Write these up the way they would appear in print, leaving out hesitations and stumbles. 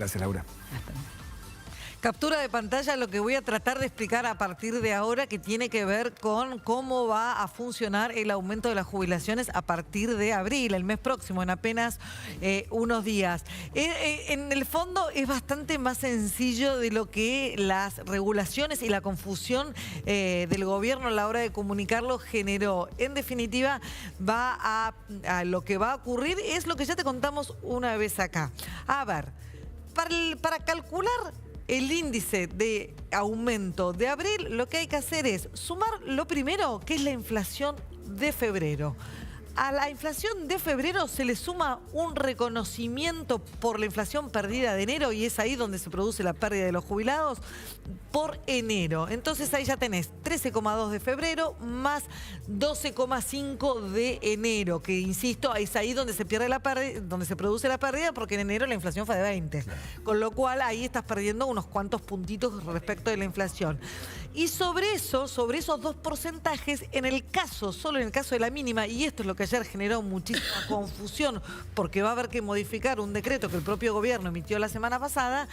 Gracias, Laura. Captura de pantalla lo que voy a tratar de explicar a partir de ahora, que tiene que ver con cómo va a funcionar el aumento de las jubilaciones a partir de abril, el mes próximo, en apenas unos días. En el fondo es bastante más sencillo de lo que las regulaciones y la confusión del gobierno a la hora de comunicarlo generó. En definitiva, lo que va a ocurrir es lo que ya te contamos una vez acá. A ver, para calcular el índice de aumento de abril, lo que hay que hacer es sumar lo primero, que es la inflación de febrero. A la inflación de febrero se le suma un reconocimiento por la inflación perdida de enero, y es ahí donde se produce la pérdida de los jubilados por enero. Entonces ahí ya tenés 13,2 de febrero más 12,5 de enero, que insisto, es ahí donde se pierde la pérdida, donde se produce la pérdida, porque en enero la inflación fue de 20. Con lo cual ahí estás perdiendo unos cuantos puntitos respecto de la inflación. Y sobre eso, sobre esos dos porcentajes, solo en el caso de la mínima, y esto es lo que ayer generó muchísima confusión, porque va a haber que modificar un decreto que el propio gobierno emitió la semana pasada,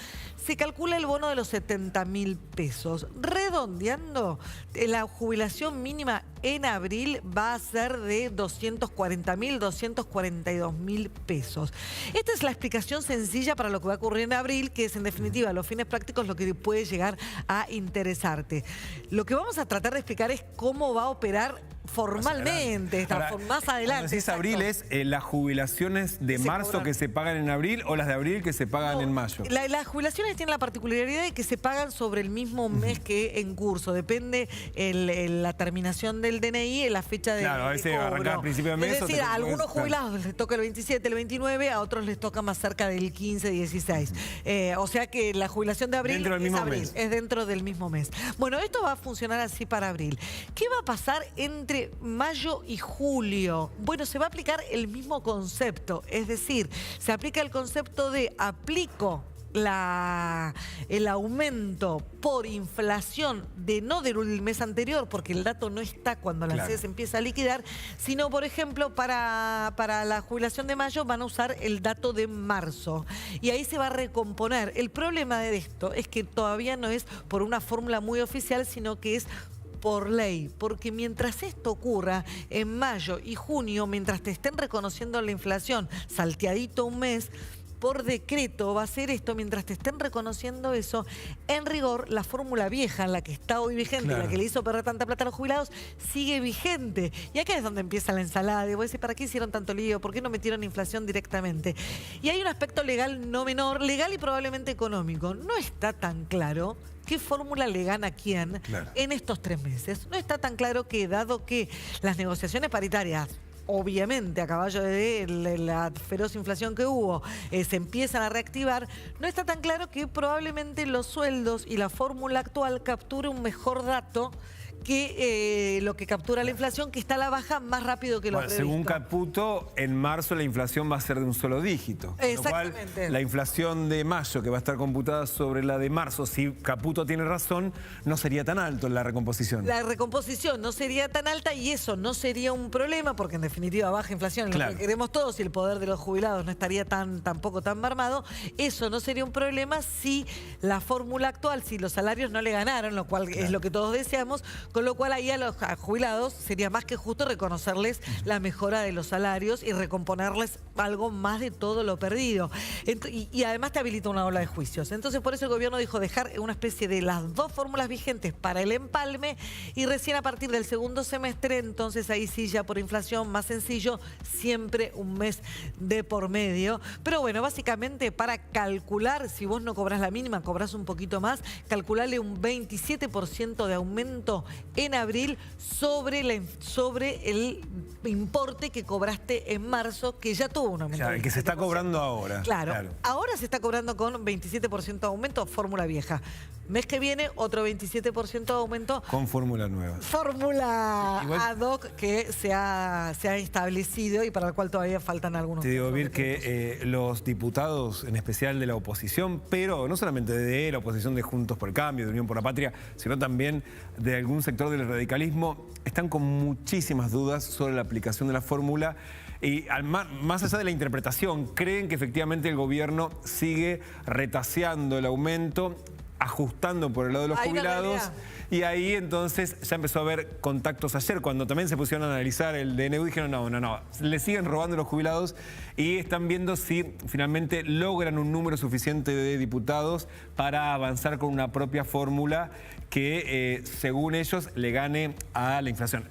se calcula el bono de los 70.000 pesos. Redondeando, la jubilación mínima en abril va a ser de 240.000, 242.000 pesos. Esta es la explicación sencilla para lo que va a ocurrir en abril, que es en definitiva a los fines prácticos lo que puede llegar a interesarte. Lo que vamos a tratar de explicar es cómo va a operar formalmente, más adelante. Cuando decís abril, ¿es las jubilaciones de marzo que se pagan en abril o las de abril que se pagan en mayo? Las jubilaciones tienen la particularidad de que se pagan sobre el mismo mes que en curso. Depende la terminación del DNI en la fecha de Claro, a veces arranca a principio de mes. Es decir, a algunos jubilados les toca el 27, el 29, a otros les toca más cerca del 15, 16. O sea que la jubilación de abril es dentro del mismo mes. Bueno, esto va a funcionar así para abril. ¿Qué va a pasar entre mayo y julio? Bueno, se va a aplicar el mismo concepto, es decir, se aplica el concepto de aplico el aumento por inflación no del mes anterior, porque el dato no está cuando la CES empieza a liquidar, sino, por ejemplo, para la jubilación de mayo van a usar el dato de marzo y ahí se va a recomponer. El problema de esto es que todavía no es por una fórmula muy oficial, sino que es por ley, porque mientras esto ocurra en mayo y junio, mientras te estén reconociendo la inflación salteadito un mes, por decreto va a ser esto, mientras te estén reconociendo eso, en rigor la fórmula vieja, la que está hoy vigente, la que le hizo perder tanta plata a los jubilados, sigue vigente. Y acá es donde empieza la ensalada. Y vos decís, ¿para qué hicieron tanto lío? ¿Por qué no metieron inflación directamente? Y hay un aspecto legal no menor, legal y probablemente económico. No está tan claro qué fórmula le gana a quién en estos 3 meses. No está tan claro que, dado que las negociaciones paritarias, obviamente a caballo de la feroz inflación que hubo, se empiezan a reactivar, no está tan claro que probablemente los sueldos y la fórmula actual capture un mejor dato que lo que captura la inflación, que está a la baja más rápido que lo previsto. Según Caputo, en marzo la inflación va a ser de un solo dígito. Exactamente. Lo cual, la inflación de mayo, que va a estar computada sobre la de marzo, si Caputo tiene razón, no sería tan alto en la recomposición. La recomposición no sería tan alta y eso no sería un problema, porque en definitiva baja inflación, lo que queremos todos, y el poder de los jubilados no estaría tampoco tan mermado. Eso no sería un problema si la fórmula actual, si los salarios no le ganaron, lo cual es lo que todos deseamos. Con lo cual ahí a los jubilados sería más que justo reconocerles la mejora de los salarios y recomponerles algo más de todo lo perdido. Y además te habilita una ola de juicios. Entonces por eso el gobierno dijo dejar una especie de las dos fórmulas vigentes para el empalme, y recién a partir del segundo semestre, entonces ahí sí ya por inflación más sencillo, siempre un mes de por medio. Pero bueno, básicamente para calcular, si vos no cobrás la mínima, cobrás un poquito más, calcularle un 27% de aumento en abril sobre el importe que cobraste en marzo, que ya tuvo un aumento. Claro, el que se está cobrando ahora. Claro, ahora se está cobrando con 27% de aumento, fórmula vieja. Mes que viene, otro 27% de aumento. Con fórmula nueva. Fórmula ad hoc que se ha establecido y para la cual todavía faltan algunos. Te digo, Vir, que los diputados, en especial de la oposición, pero no solamente de la oposición de Juntos por el Cambio, de Unión por la Patria, sino también de algún sector del radicalismo, están con muchísimas dudas sobre la aplicación de la fórmula Y más allá de la interpretación, creen que efectivamente el gobierno sigue retaseando el aumento, ajustando por el lado de los jubilados. Y ahí entonces ya empezó a haber contactos ayer, cuando también se pusieron a analizar el DNU, dijeron no, le siguen robando los jubilados y están viendo si finalmente logran un número suficiente de diputados para avanzar con una propia fórmula que, según ellos, le gane a la inflación.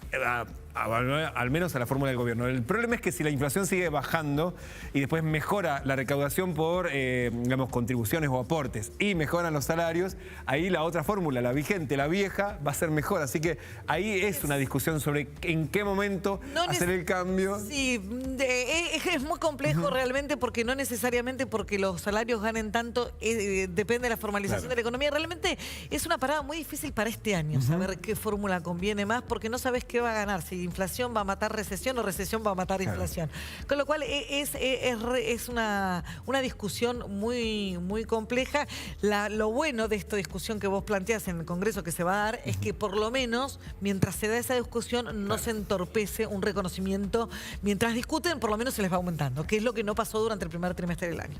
Al menos a la fórmula del gobierno. El problema es que si la inflación sigue bajando y después mejora la recaudación por, digamos, contribuciones o aportes y mejoran los salarios, ahí la otra fórmula, la vigente, la vieja, va a ser mejor. Así que ahí es una discusión sobre en qué momento hacer el cambio. Sí, es muy complejo realmente, porque no necesariamente porque los salarios ganen tanto, depende de la formalización de la economía. Realmente es una parada muy difícil para este año, saber qué fórmula conviene más, porque no sabes qué va a ganar, si inflación va a matar recesión o recesión va a matar inflación. Con lo cual es una discusión muy, muy compleja. Lo bueno de esta discusión que vos planteás en el Congreso que se va a dar es que por lo menos mientras se da esa discusión no se entorpece un reconocimiento. Mientras discuten, por lo menos se les va aumentando, que es lo que no pasó durante el primer trimestre del año.